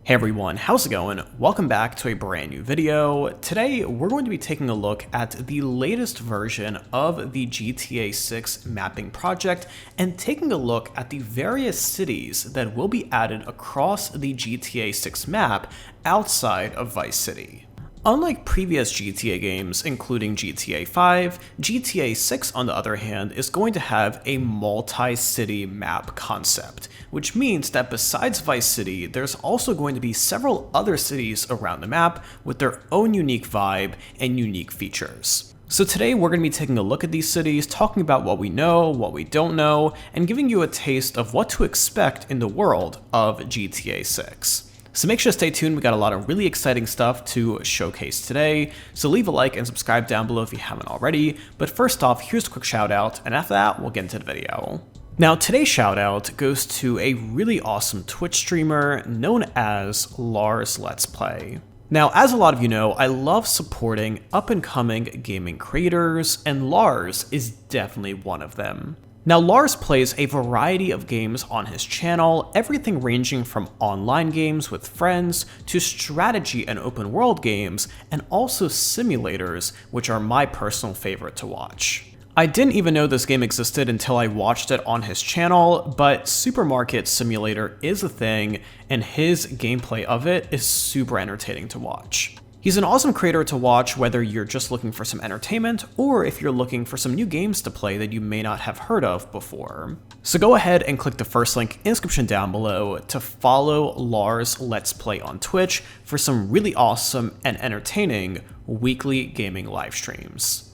Hey everyone, how's it going? Welcome back to a brand new video. Today we're going to be taking a look at the latest version of the GTA 6 mapping project and taking a look at the various cities that will be added across the GTA 6 map outside of Vice City. Unlike previous GTA games, including GTA 5, GTA 6 on the other hand is going to have a multi-city map concept, which means that besides Vice City, there's also going to be several other cities around the map with their own unique vibe and unique features. So today we're going to be taking a look at these cities, talking about what we know, what we don't know, and giving you a taste of what to expect in the world of GTA 6. So make sure to stay tuned, we got a lot of really exciting stuff to showcase today, so leave a like and subscribe down below if you haven't already, but first off, here's a quick shout out, and after that, we'll get into the video. Now today's shout out goes to a really awesome Twitch streamer known as Lars Let's Play. Now, as a lot of you know, I love supporting up-and-coming gaming creators, and Lars is definitely one of them. Now, Lars plays a variety of games on his channel, everything ranging from online games with friends to strategy and open world games, and also simulators, which are my personal favorite to watch. I didn't even know this game existed until I watched it on his channel, but Supermarket Simulator is a thing, and his gameplay of it is super entertaining to watch. He's an awesome creator to watch whether you're just looking for some entertainment or if you're looking for some new games to play that you may not have heard of before. So go ahead and click the first link in the description down below to follow Lars Let's Play on Twitch for some really awesome and entertaining weekly gaming live streams.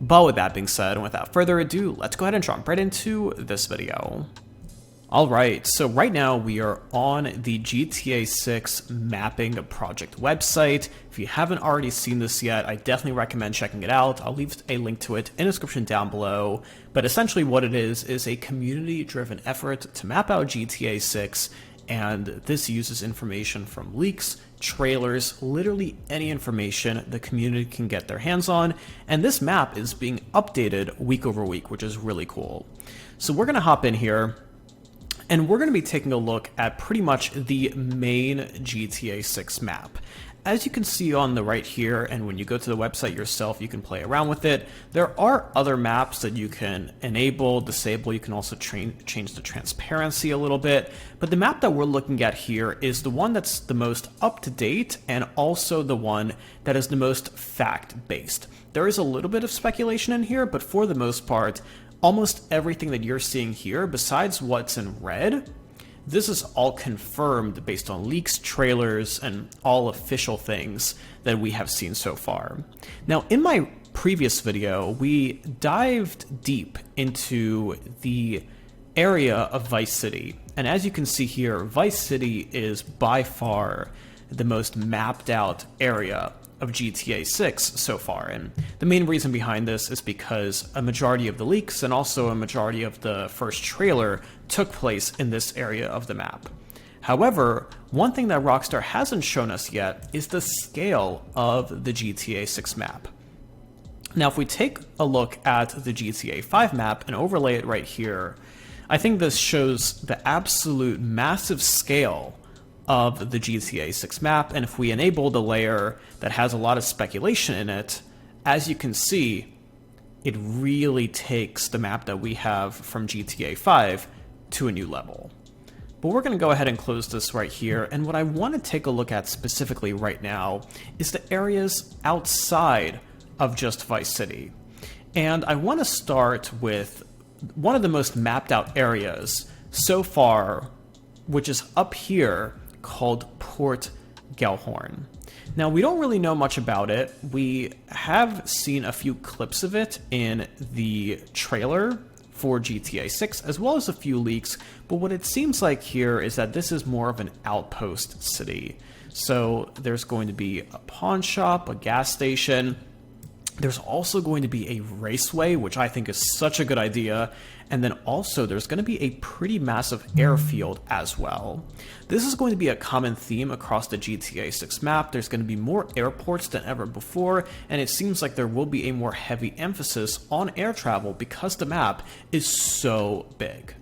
But with that being said, and without further ado, let's go ahead and jump right into this video. Alright, so right now we are on the GTA 6 mapping project website. If you haven't already seen this yet, I definitely recommend checking it out. I'll leave a link to it in the description down below. But essentially what it is a community-driven effort to map out GTA 6, and this uses information from leaks, trailers, literally any information the community can get their hands on, and this map is being updated week over week, which is really cool. So we're going to hop in here, and we're going to be taking a look at pretty much the main GTA 6 map. As you can see on the right here, and when you go to the website yourself, you can play around with it. There are other maps that you can enable, disable. You can also change the transparency a little bit. But the map that we're looking at here is the one that's the most up-to-date and also the one that is the most fact-based. There is a little bit of speculation in here, but for the most part, almost everything that you're seeing here, besides what's in red, this is all confirmed based on leaks, trailers, and all official things that we have seen so far. Now, in my previous video, we dived deep into the area of Vice City. And as you can see here, Vice City is by far the most mapped out area of GTA 6 so far, and the main reason behind this is because a majority of the leaks and also a majority of the first trailer took place in this area of the map. However, one thing that Rockstar hasn't shown us yet is the scale of the GTA 6 map. Now, if we take a look at the GTA 5 map and overlay it right here, I think this shows the absolute massive scale of the GTA 6 map, and if we enable the layer that has a lot of speculation in it, as you can see, it really takes the map that we have from GTA 5 to a new level. But we're going to go ahead and close this right here, and what I want to take a look at specifically right now is the areas outside of just Vice City. And I want to start with one of the most mapped out areas so far, which is up here, called Port Ghorn. Now, we don't really know much about it. We have seen a few clips of it in the trailer for GTA 6, as well as a few leaks, but what it seems like here is that this is more of an outpost city. So there's going to be a pawn shop, a gas station. There's also going to be a raceway, which I think is such a good idea. And then also there's going to be a pretty massive airfield as well. This is going to be a common theme across the GTA 6 map. There's going to be more airports than ever before, and it seems like there will be a more heavy emphasis on air travel because the map is so big.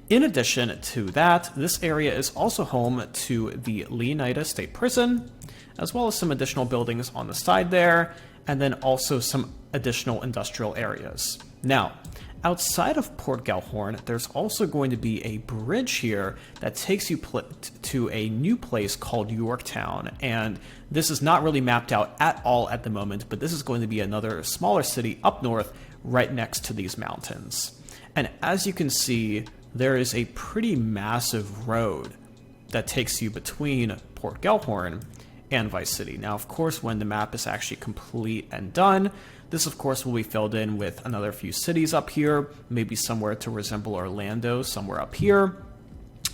In addition to that, this area is also home to the Leonidas State Prison, as well as some additional buildings on the side there, and then also some additional industrial areas. Now, outside of Port Gellhorn, there's also going to be a bridge here that takes you to a new place called Yorktown, and this is not really mapped out at all at the moment, but this is going to be another smaller city up north right next to these mountains. And as you can see, there is a pretty massive road that takes you between Port Gellhorn and Vice City. Now, of course, when the map is actually complete and done, this, of course, will be filled in with another few cities up here, maybe somewhere to resemble Orlando, somewhere up here.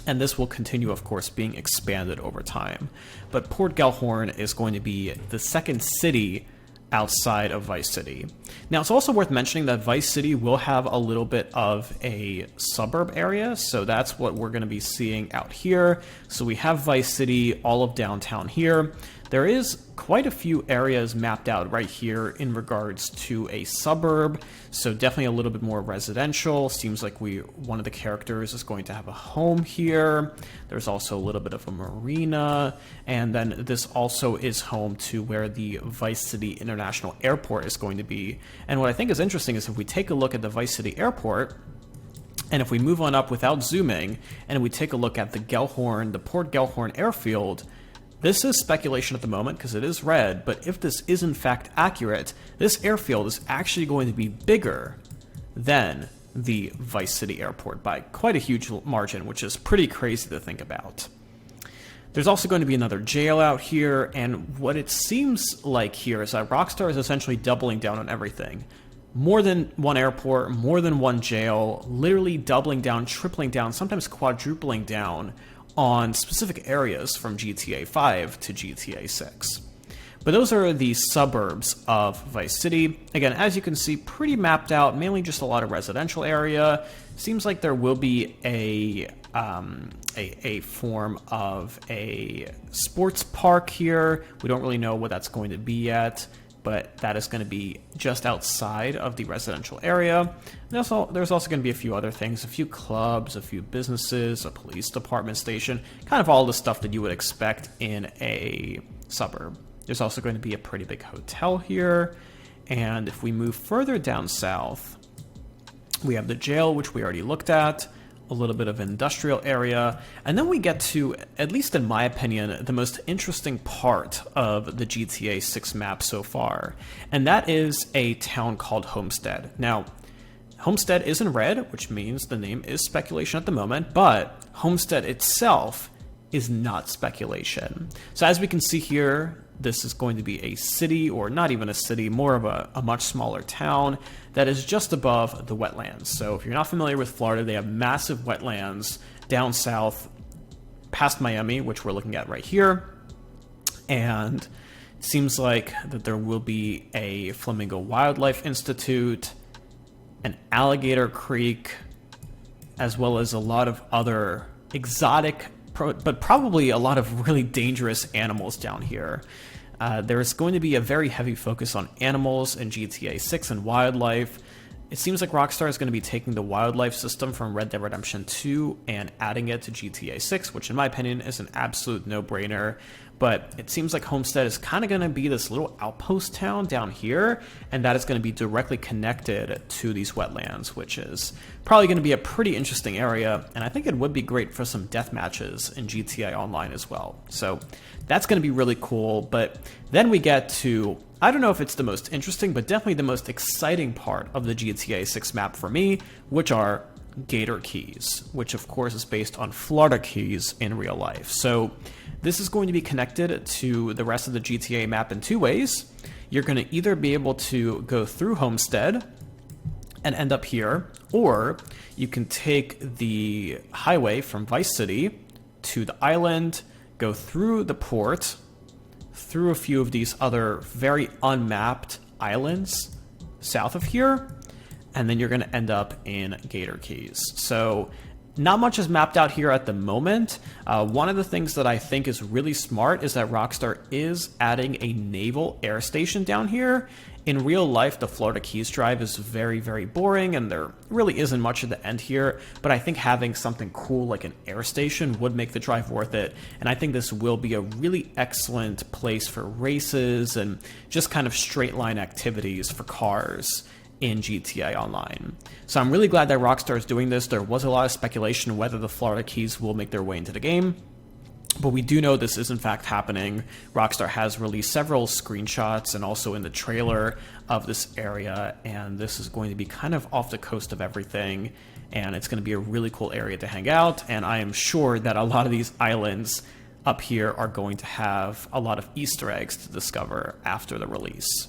And this will continue, of course, being expanded over time. But Port Gellhorn is going to be the second city outside of Vice City. Now, it's also worth mentioning that Vice City will have a little bit of a suburb area, so that's what we're going to be seeing out here. So we have Vice City, all of downtown here. There is quite a few areas mapped out right here in regards to a suburb, so definitely a little bit more residential. Seems like one of the characters is going to have a home here. There's also a little bit of a marina, and then this also is home to where the Vice City International Airport is going to be. And what I think is interesting is if we take a look at the Vice City Airport, and if we move on up without zooming, and we take a look at the Port Gellhorn Airfield, this is speculation at the moment because it is red, but if this is in fact accurate, this airfield is actually going to be bigger than the Vice City Airport by quite a huge margin, which is pretty crazy to think about. There's also going to be another jail out here, and what it seems like here is that Rockstar is essentially doubling down on everything. More than one airport, more than one jail, literally doubling down, tripling down, sometimes quadrupling down on specific areas from GTA 5 to GTA 6. But those are the suburbs of Vice City. Again, as you can see, pretty mapped out, mainly just a lot of residential area. Seems like there will be a form of a sports park here. We don't really know what that's going to be yet, but that is going to be just outside of the residential area. There's also going to be a few other things, a few clubs, a few businesses, a police department station, kind of all the stuff that you would expect in a suburb. There's also going to be a pretty big hotel here. And if we move further down south, we have the jail, which we already looked at, a little bit of industrial area, and then we get to, at least in my opinion, the most interesting part of the GTA 6 map so far, and that is a town called Homestead. Now, Homestead is in red, which means the name is speculation at the moment, but Homestead itself is not speculation. So as we can see here, this is going to be a city, or not even a city, more of a much smaller town that is just above the wetlands. So if you're not familiar with Florida, they have massive wetlands down south past Miami, which we're looking at right here. And it seems like that there will be a Flamingo Wildlife Institute, an alligator creek, as well as a lot of other exotic but probably a lot of really dangerous animals down here. There is going to be a very heavy focus on animals in GTA 6 and wildlife. It seems like Rockstar is going to be taking the wildlife system from Red Dead Redemption 2 and adding it to GTA 6, which in my opinion is an absolute no-brainer. But it seems like Homestead is kind of going to be this little outpost town down here, and that is going to be directly connected to these wetlands, which is probably going to be a pretty interesting area, and I think it would be great for some death matches in GTA Online as well. So that's going to be really cool, but then we get to, I don't know if it's the most interesting, but definitely the most exciting part of the GTA 6 map for me, which are Gator Keys, which of course is based on Florida Keys in real life. So this is going to be connected to the rest of the GTA map in two ways. You're going to either be able to go through Homestead and end up here, or you can take the highway from Vice City to the island, go through the port, through a few of these other very unmapped islands south of here, and then you're going to end up in Gator Keys. So Not much is mapped out here at the moment. One of the things that I think is really smart is that Rockstar is adding a naval air station down here. In real life, the Florida Keys drive is very, very boring, and there really isn't much at the end here, but I think having something cool like an air station would make the drive worth it, and I think this will be a really excellent place for races and just kind of straight line activities for cars in GTA Online. So I'm really glad that Rockstar is doing this. There was a lot of speculation whether the Florida Keys will make their way into the game, but we do know this is in fact happening. Rockstar has released several screenshots and also in the trailer of this area, and this is going to be kind of off the coast of everything, and it's going to be a really cool area to hang out, and I am sure that a lot of these islands up here are going to have a lot of Easter eggs to discover after the release.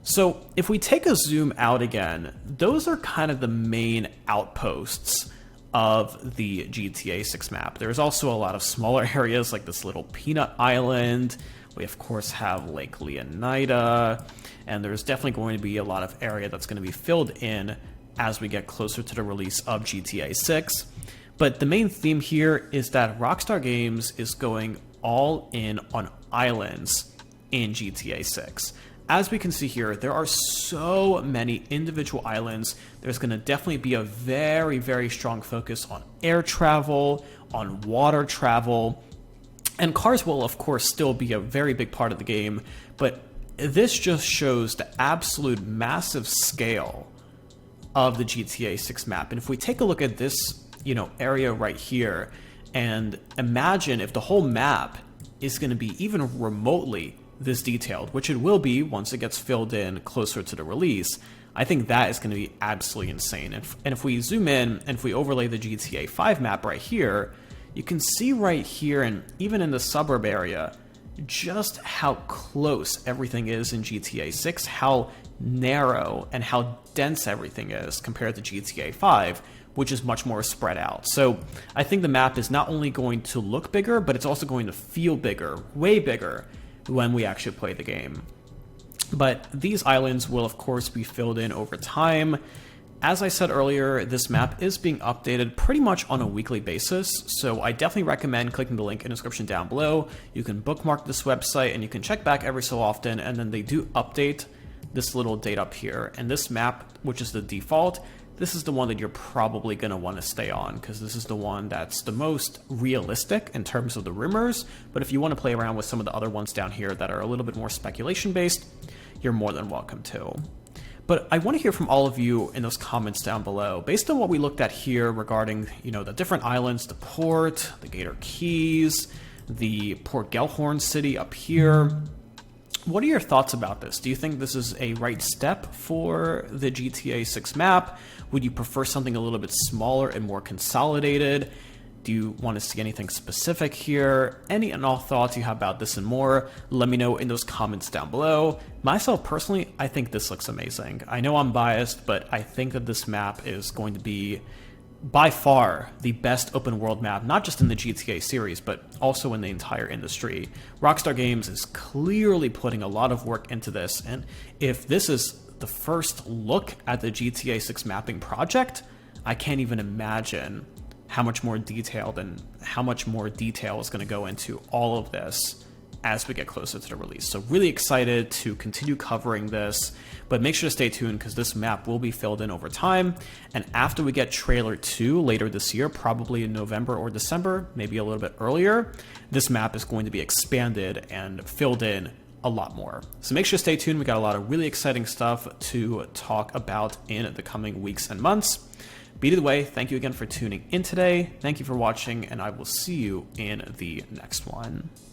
So if we take a zoom out again, those are kind of the main outposts of the GTA 6 map. There's also a lot of smaller areas like this little peanut island. We of course have Lake Leonida, and there's definitely going to be a lot of area that's going to be filled in as we get closer to the release of GTA 6. But the main theme here is that Rockstar Games is going all in on islands in GTA 6. As we can see here, there are so many individual islands. There's going to definitely be a very, very strong focus on air travel, on water travel, and cars will, of course, still be a very big part of the game, but this just shows the absolute massive scale of the GTA 6 map. And if we take a look at this, area right here, and imagine if the whole map is going to be even remotely this detailed, which it will be once it gets filled in closer to the release, I think that is going to be absolutely insane. And if we zoom in and if we overlay the GTA 5 map right here, you can see right here and even in the suburb area just how close everything is in GTA 6, how narrow and how dense everything is compared to GTA 5, which is much more spread out. So I think the map is not only going to look bigger, but it's also going to feel bigger, way bigger, when we actually play the game. But these islands will of course be filled in over time. As I said earlier, this map is being updated pretty much on a weekly basis, so I definitely recommend clicking the link in the description down below. You can bookmark this website and you can check back every so often, and then they do update this little date up here. And this map, which is the default, this is the one that you're probably going to want to stay on, because this is the one that's the most realistic in terms of the rumors. But if you want to play around with some of the other ones down here that are a little bit more speculation based, you're more than welcome to. But I want to hear from all of you in those comments down below. Based on what we looked at here regarding, the different islands, the port, the Gator Keys, the Port Gellhorn city up here, what are your thoughts about this? Do you think this is a right step for the GTA 6 map? Would you prefer something a little bit smaller and more consolidated? Do you want to see anything specific here? Any and all thoughts you have about this and more, let me know in those comments down below. Myself personally, I think this looks amazing. I know I'm biased, but I think that this map is going to be by far the best open world map, not just in the GTA series, but also in the entire industry. Rockstar Games is clearly putting a lot of work into this, and if this is the first look at the GTA 6 mapping project, I can't even imagine how much more detailed and how much more detail is going to go into all of this as we get closer to the release. So really excited to continue covering this, but make sure to stay tuned because this map will be filled in over time. And after we get trailer 2 later this year, probably in November or December, maybe a little bit earlier, this map is going to be expanded and filled in a lot more. So make sure to stay tuned. We got a lot of really exciting stuff to talk about in the coming weeks and months. But either way, thank you again for tuning in today. Thank you for watching, and I will see you in the next one.